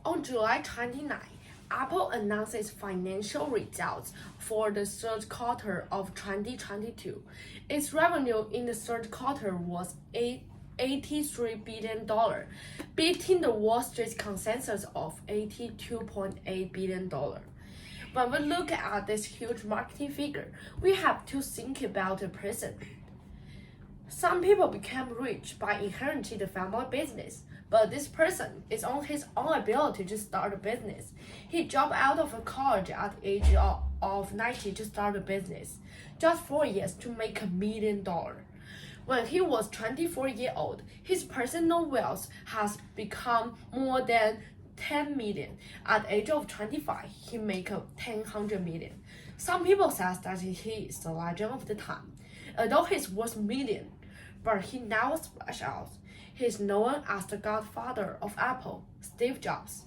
On July 29, Apple announced its financial results for the third quarter of 2022. Its revenue in the third quarter was $83 billion, beating the Wall Street consensus of $82.8 billion. When we look at this huge marketing figure, we have to think about the person. Some people become rich by inheriting the family business, but this person is on his own ability to start a business. He dropped out of college at the age of 90 to start a business, just 4 years to make $1 million. When he was 24 years old, his personal wealth has become more than 10 million. At the age of 25, he made 100 million. Some people say that he is the legend of the time, although he's worth million, but he never splashed out. He is known as the godfather of Apple, Steve Jobs.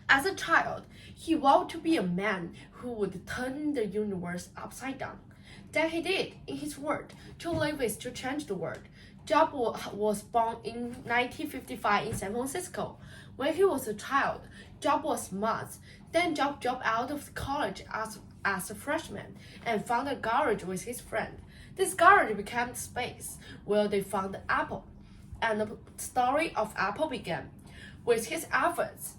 As a child, he vowed to be a man who would turn the universe upside down. That he did, in his word, to live is to change the world. Jobs was born in 1955 in San Francisco. When he was a child, Jobs was smart. Then Jobs dropped out of college as a freshman and found a garage with his friend. This garage became space where they found Apple, and the story of Apple began. With his efforts,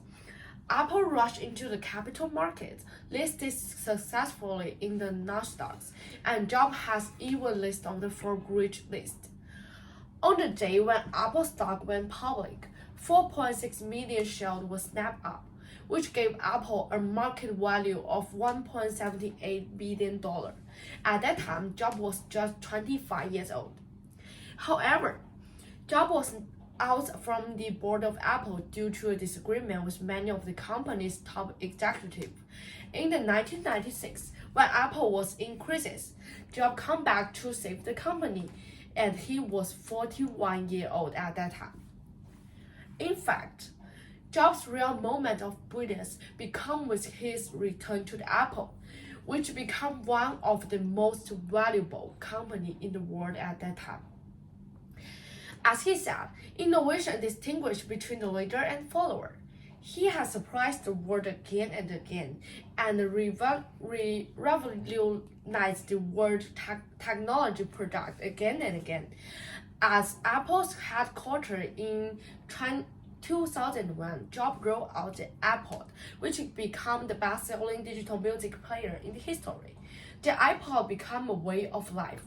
Apple rushed into the capital market, listed successfully in the Nasdaq, and Jobs has even listed on the Forbes list. On the day when Apple stock went public, 4.6 million shares were snapped up, which gave Apple a market value of $1.78 billion. At that time, Jobs was just 25 years old. However, Jobs was out from the board of Apple due to a disagreement with many of the company's top executives. In the 1996, when Apple was in crisis, Jobs came back to save the company, and he was 41 years old at that time. In fact, Jobs' real moment of brilliance began with his return to the Apple, which became one of the most valuable companies in the world at that time. As he said, innovation distinguishes between the leader and follower. He has surprised the world again and again and revolutionized the world technology product again and again. As Apple's headquarters in 2001, Jobs rolled out the iPod, which became the best-selling digital music player in history. The iPod became a way of life.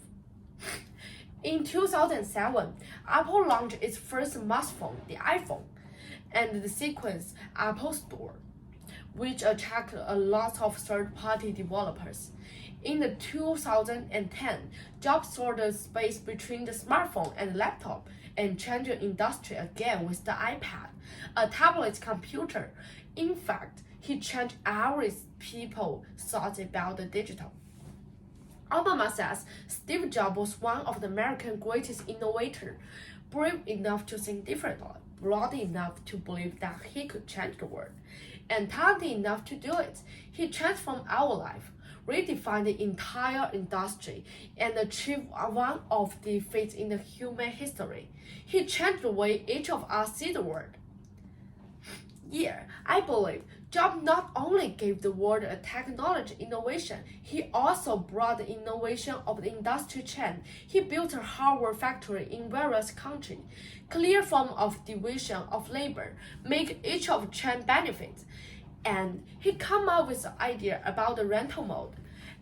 In 2007, Apple launched its first smartphone, the iPhone, and the sequence Apple Store, which attracted a lot of third-party developers. In the 2010, Jobs saw the space between the smartphone and laptop and changed the industry again with the iPad, a tablet computer. In fact, he changed every people thought about the digital. Obama says Steve Jobs was one of the America's greatest innovators, brave enough to think differently, broad enough to believe that he could change the world, and talented enough to do it. He transformed our life, redefined the entire industry, and achieved one of the feats in the human history. He changed the way each of us see the world. Yeah, I believe Jobs not only gave the world a technology innovation, he also brought the innovation of the industry chain. He built a hardware factory in various countries, clear form of division of labor, make each of chain benefits, and he came up with the idea about the rental mode.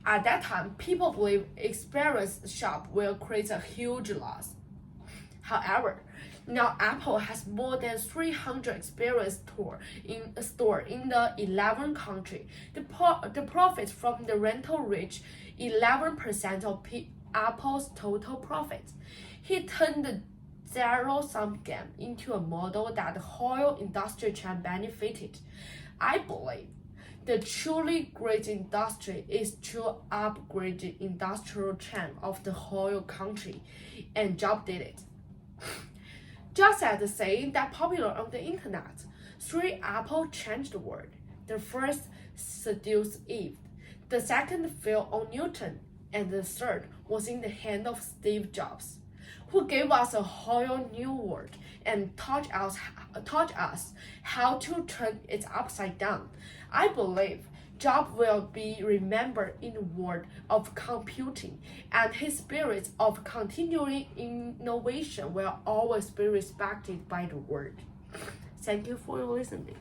At that time, people believed experienced shop will create a huge loss. However, now Apple has more than 300 experience stores in the 11 countries. The profits from the rental reach 11% of Apple's total profits. He turned the zero-sum game into a model that the whole industry chain benefited. I believe the truly great industry is to upgrade the industrial chain of the whole country, and Jobs did it. Just as the saying that popular on the internet, 3 apples changed the world. The first seduced Eve, the second fell on Newton, and the third was in the hand of Steve Jobs. who gave us a whole new world and taught us how to turn it upside down. I believe Jobs will be remembered in the world of computing, and his spirit of continuing innovation will always be respected by the world. Thank you for listening.